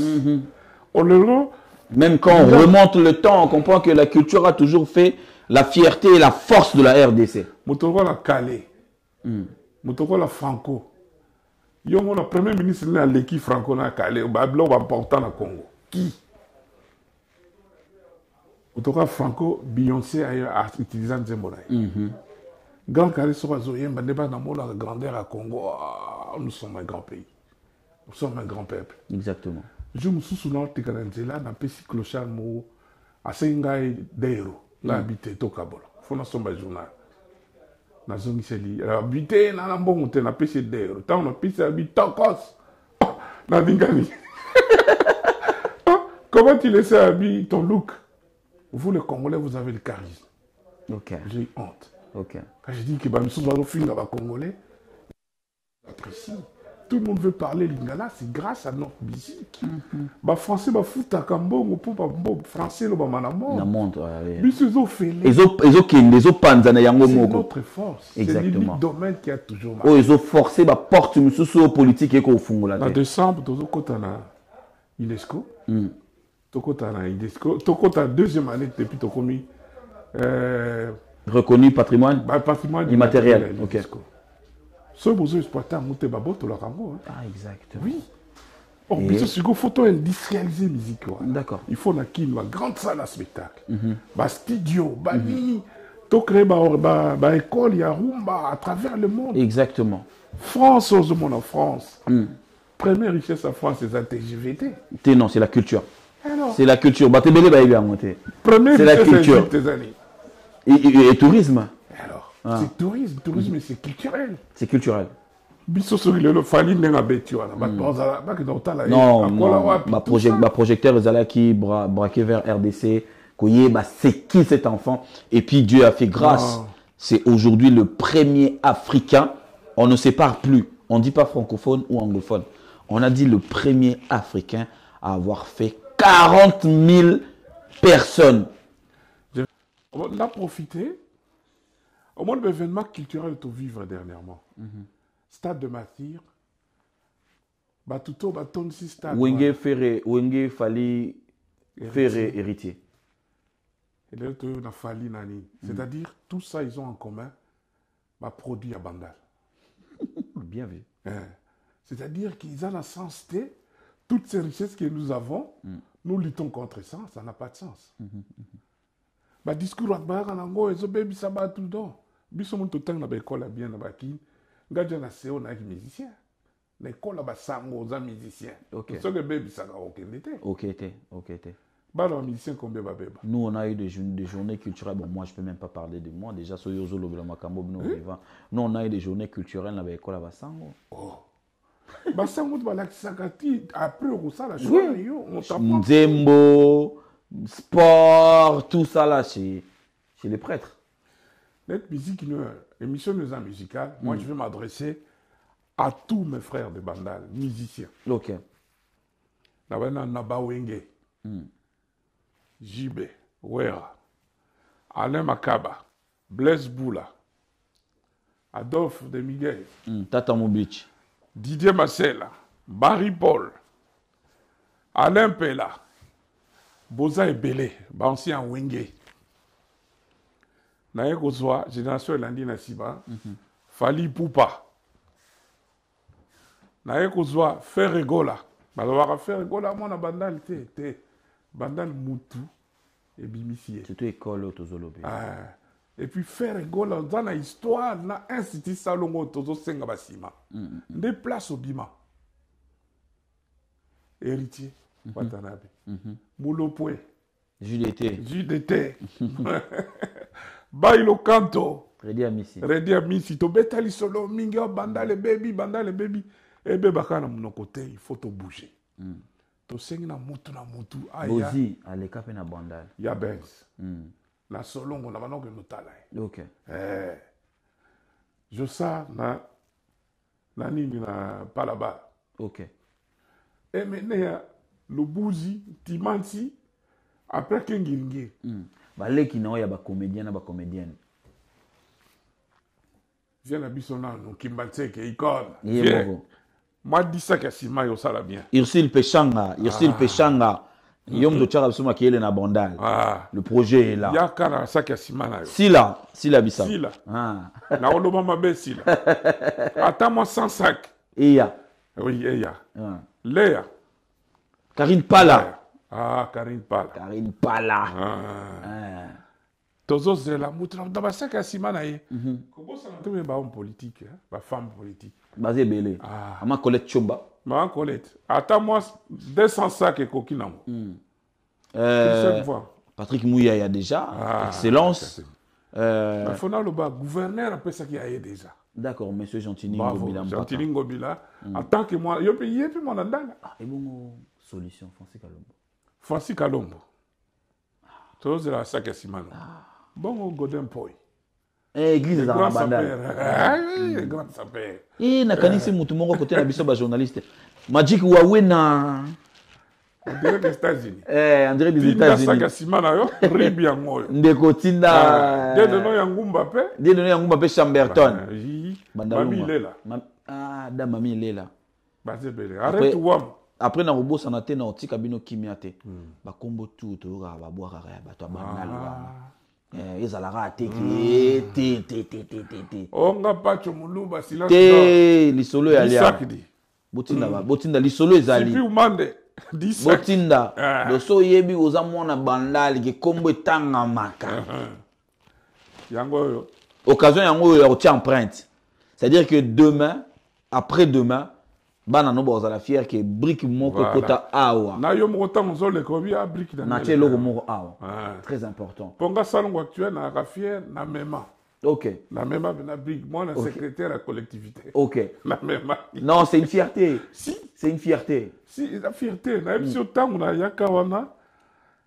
On le rend. Même quand on remonte le temps, on comprend que la culture a toujours fait la fierté et la force de la RDC. Motoko la Calais, Motoko la Franco. Yomo, le premier ministre de l'équipe Franco na Calais, Babylon va important au Congo. Qui? Motoko Franco, Beyoncé a utilisé Nzembo. Grand Calais soit Zoyemba, n'est pas dans la grandeur à Congo. Nous sommes un grand pays. Nous sommes un grand peuple. Exactement. Je me souviens de Karanzela, dans le petit clochard, à Sengai Deiro, là, habité au Kabola. Il faut que nous un journal. Nous sommes habité dans le bon côté, dans le petit Deiro. Tant on a petit habité Tokos. Dans Dingani. Comment tu laisses habiller ton look? Vous, les Congolais, vous avez le charisme. J'ai honte. Quand je dis que nous sommes dans le Congolais, j'apprécie. tout le monde veut parler lingala, c'est grâce à notre musique. Bah français bah fout à Cambon pour français le bah manamo. Na montre. Mais c'est zo fait les autres panzana yango c'est moko. notre force. Exactement. C'est l'unique domaine qui a toujours marché. Oh ils ont forcé ba porte mususu politique et ko fungola. En décembre tozo kotana UNESCO. Tokotana UNESCO. Tokota deuxième année depuis Tokomi. Reconnu patrimoine. Bah, patrimoine immatériel. OK. Ce besoin exploité à monter babo to la rango. Ah exact. Oui. Oh, mais c'est une photo industrialisée musique. D'accord. Il faut une grande salle à spectacle. Bah studio, bah nini. To créer bah école, il y a rumba à travers le monde. Exactement. France aux monde en France. Première richesse en France, c'est la TGVT. Non, c'est la culture. C'est la culture. Bah t'es belé bah il bien monté. C'est la culture. Et tourisme. Alors, c'est tourisme, mais c'est culturel. C'est culturel. Non, ma projecteur est qui braqué vers RDC. C'est qui cet enfant? Et puis Dieu a fait grâce. C'est aujourd'hui le premier Africain. On ne sépare plus. On ne dit pas francophone ou anglophone. On a dit le premier Africain à avoir fait 40 000 personnes. On a profité. Au moins, l'événement culturel est au vivre dernièrement. Stade de Mathir. Batuto, Baton, si stade. Wenge Ferré, Wenge Fali Ferré, héritier. Et là, on a Fali Nani. C'est-à-dire, tout ça, ils ont en commun. Produit à Bandal. Bien vu. C'est-à-dire qu'ils ont la sens de toutes ces richesses que nous avons. Nous luttons contre ça. Ça n'a pas de sens. Discours à Baranango, ils ont baby sabat tout le temps. Bisomon tout le temps, on a école bien dans Bakin. Gadja na seo na musicien. L'école a sango aux musiciens. Ok. Ce que baby ça n'a aucun été. Ok. Bah les musiciens combien bah bébé. Nous on a eu des journées culturelles. Bon moi je peux même pas parler de moi. Déjà sur Yozo Lobela Makambo nous vivant. Nous on a eu des journées culturelles dans l'école à Basango. Oh. Basango bah la sakati après on ça la choix on t'apprend. Nzembo, sport, tout ça là chez les prêtres. Notre musique, émission de musique musicale, moi je vais m'adresser à tous mes frères de Bandal, musiciens. Ok. Naba Wenge, JB, Wera, Alain Makaba, Blaise Boula, Adolphe de Miguel, Tata Moubic, Didier Marcella, Barry Paul, Alain Pella, Boza Ebele, ancien Wenge. Naye kozwa génération elandi na siba Fali Poupa naye kozwa Ferregola balobaka Ferregola mwana bandal te bandal mutu et bimisie surtout école tozolobe et puis Ferregola dans la histoire na institut salongo tozo senga basima des places au bima héritier Watanabe Mulopwe JDT Bailo Kanto. Redi à Missi. To betali solo mingi bandale baby. Ebe bakana mon côté, il faut te bouger. To sengi na mutu. Bozi à l'écap na bandal. Ya Benz. Na solo on a manoko notala. OK. Je ça na nini na palaba. OK. Et maintenant le bouzi timansi après kengingi. Baleki na oya ba comédien na ba comédienne. Viens na biso na no Kimbatseke icône. Moi dis ça que Sima yo sala bien. Irsil Pechanga. Yom do tchara suma ki ele na bandal. Le projet est là. Ya kana ça que Sima na yo. Sila bisa. Sila. Na oloba mabe Sila. Attends moi 100 sacs. Eya. Oui, Eya. Léa. Karine Pala. Karine Pala. Tozo zela mutra ndaba saka simana ye. Kobo ça n'entend pas homme politique, ba femme politique. Basé belé. Ama Colette Chomba. Ma Colette. Attends moi 200 sacs et coquinamo. Patrick Mouya y a déjà. Excellence. Il faut le bas gouverneur après ça qui a déjà. D'accord, monsieur Gentini Ngobila. Gentini Ngobila. En tant que moi, yo payé puis mon andanga. Et bon solution Francis Kalombo. Tozo zela saka simana. Bon Golden Boy. Église Les à grands Bandal. sapeurs. Ah oui, les grands sapeurs. Et nakanisi mutu moko côté na biso ba journaliste. Magic Huawei na On dirait les États-Unis. on dirait des Tinda États-Unis. saga simana yo, ribi yango yo. Ndeko Tinda. Dia de no yango Mbappé. Dia de no yango Mbappé Chamberton. Mami Lela. Ah, da mami Lela. Bazebele. Arrête wam. Après na robo sanate na otika bino kimia te. Ba kombo tout to ga ba boire ya bato Bandal wa. Ezalaka ateki te. Onga pacho muluba silence. Te lisolo ya lia. Sakidi. Botinda lisolo ezali. Sipi umande. Botinda loso yebi oza mwana Bandal ki kombo etanga maka. Yango yo. Occasion yango yo ya empreinte. C'est-à-dire que demain, après-demain, bana no bozala fier que brique moko kota awa. Na yo moko tango zo le kobi a brique na. Na tie logo moko awa. Très important. Ponga salongo actuel na rafier na mema. OK. Na mema na brique moi na secrétaire à collectivité. OK. Na mema. Non, c'est une fierté. Si, c'est une fierté. Si, la fierté na episode tango na yakawana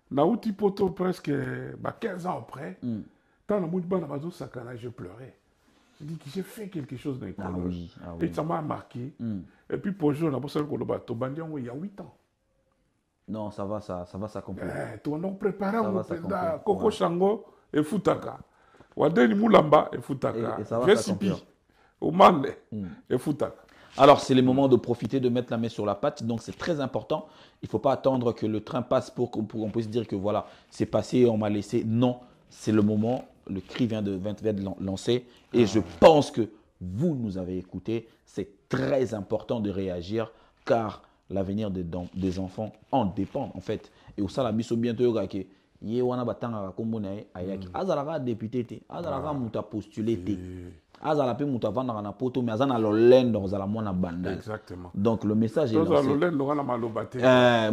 na uti poto presque 15 ans après. Tant na mutu bana bazo sakana je pleurais. Je dis que j'ai fait quelque chose dans l'école. Oui. Et ça m'a marqué. Et puis pour jour, on a besoin de il y a 8 ans. Non, ça va s'accomplir. Tu as préparé un peu Coco Chango et Futaka. Wadeni Moulamba et Futaka. Et ça va s'accomplir. Omande et Futaka. Alors, c'est le moment de profiter, de mettre la main sur la pâte. Donc, c'est très important. Il ne faut pas attendre que le train passe pour qu'on puisse dire que voilà, c'est passé, on m'a laissé. Non, c'est le moment. Le cri vient de lancer et je pense que vous nous avez écouté. C'est très important de réagir car l'avenir des enfants en dépend en fait. Et au sein de la mission bientôt, il y a un batanga comme on a ayaki. Azalaka député, azalaka muta postulé, azalaka muta vendre na poto, mais azana lolendo azala mona Bandal. Exactement. Donc le message est lancé. Lolendo na malobate.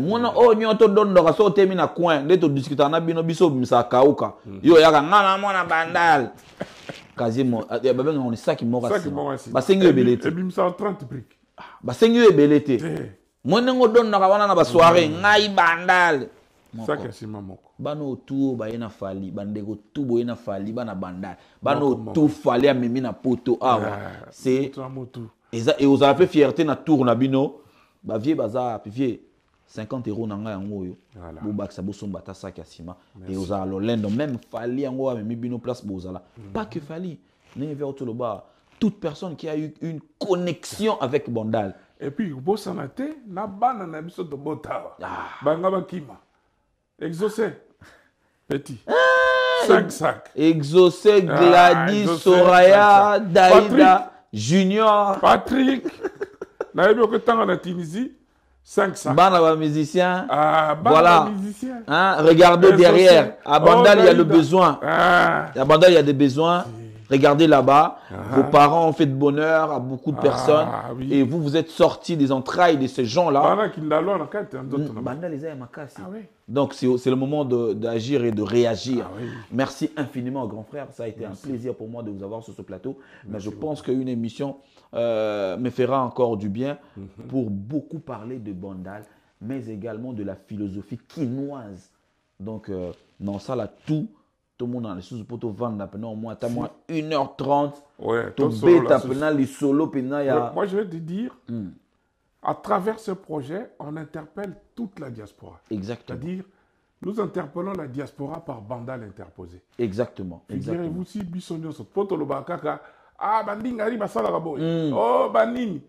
Mona o nyoto dondo ka so temi na coin, ndeto discuter na bino biso bimsa kauka. Yo yaka ngana mona Bandal. Quasiment babenga on saki moko asi. Ba sengi ebelete. Et bimsa 30 briques. Ba sengi ebelete. Mona ngo dondo ka wana na ba soirée ngai Bandal. Saki asima moko. Bano tout bayena fali, bandeko tout boyena fali bana Bandal. Bano tout fali a memi na poto awa. C'est et aux avez fierté na tour na bino. Ba vie baza vie 50 € na nga yango yo. Bo baksa bo somba ta sac asima et aux a lolendo même fali yango a memi bino place bozala. Pas que fali, né vers tout le bas. Toute personne qui a eu une connexion avec Bandal. Et puis bo sanate na bana na biso de botawa. Banga bakima. Exaucé. Petit. 5 sacs. Exaucé, Gladys, Soraya, Daïda, Junior. Patrick. Naïbio que tant en Tunisie. 5 sacs. Bana musicien. Voilà. Hein, regardez derrière. À Bandal, il y a le besoin. À Bandal, il y a des besoins. Regardez là-bas. Vos parents ont fait de bonheur à beaucoup de personnes. Et vous, vous êtes sortis des entrailles de ces gens-là. Donc, c'est le moment d'agir et de réagir. Merci infiniment, grand frère. Ça a été un plaisir pour moi de vous avoir sur ce plateau. Mais je pense qu'une émission me fera encore du bien pour beaucoup parler de Bandal, mais également de la philosophie quinoise. Donc, non, ça là, tout le monde a les sous pour te vendre au moins 1h30. Ouais, moi, je vais te dire, à travers ce projet, on interpelle toute la diaspora. Exactement. C'est-à-dire, nous interpellons la diaspora par Bandal interposé. Exactement. Figurez-vous si Bissonio se poto le bakaka, ah, bandingari basala raboy. Oh, bandini.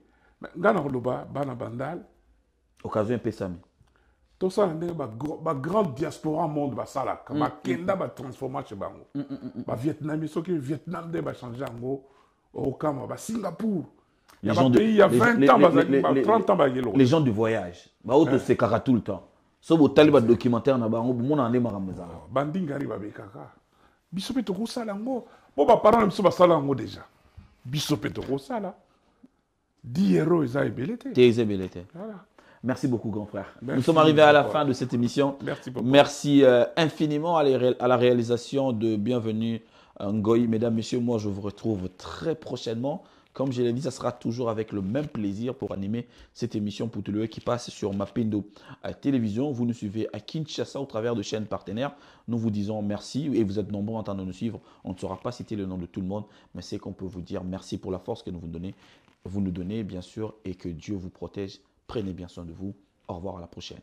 Gana loba, bana Bandal. Occasion pesami. Tout ça, la grande diaspora monde basala. Kama kenda ba transformer chez bango. Ba Vietnam, ce que Vietnam de ba changer ango. Au Kama, ba Singapour. Il y a des pays, il y a 20 ans, 30 ans, les gens du voyage. Bah, auto c'est kaka tout le temps. So bo taliba documentaire na bango, mon ande marameza. Bandingari ba bekaka. Bisope to sala ngo. Bo ba parents biso ba sala ngo déjà. Bisope to sala. 10 € eza ebelete. Eza ebelete. Voilà. Merci beaucoup, grand frère. Merci. Nous sommes arrivés à la fin de cette émission. Merci beaucoup. Merci infiniment à la réalisation de Bienvenue Ngoy. Mesdames, messieurs, moi je vous retrouve très prochainement. Comme je l'ai dit, ça sera toujours avec le même plaisir pour animer cette émission Poutoulou qui passe sur Mapendo Télévision. Vous nous suivez à Kinshasa au travers de chaînes partenaires. Nous vous disons merci et vous êtes nombreux en train de nous suivre. On ne saura pas citer le nom de tout le monde, mais c'est qu'on peut vous dire merci pour la force que vous nous donnez, bien sûr, et que Dieu vous protège. Prenez bien soin de vous. Au revoir, à la prochaine.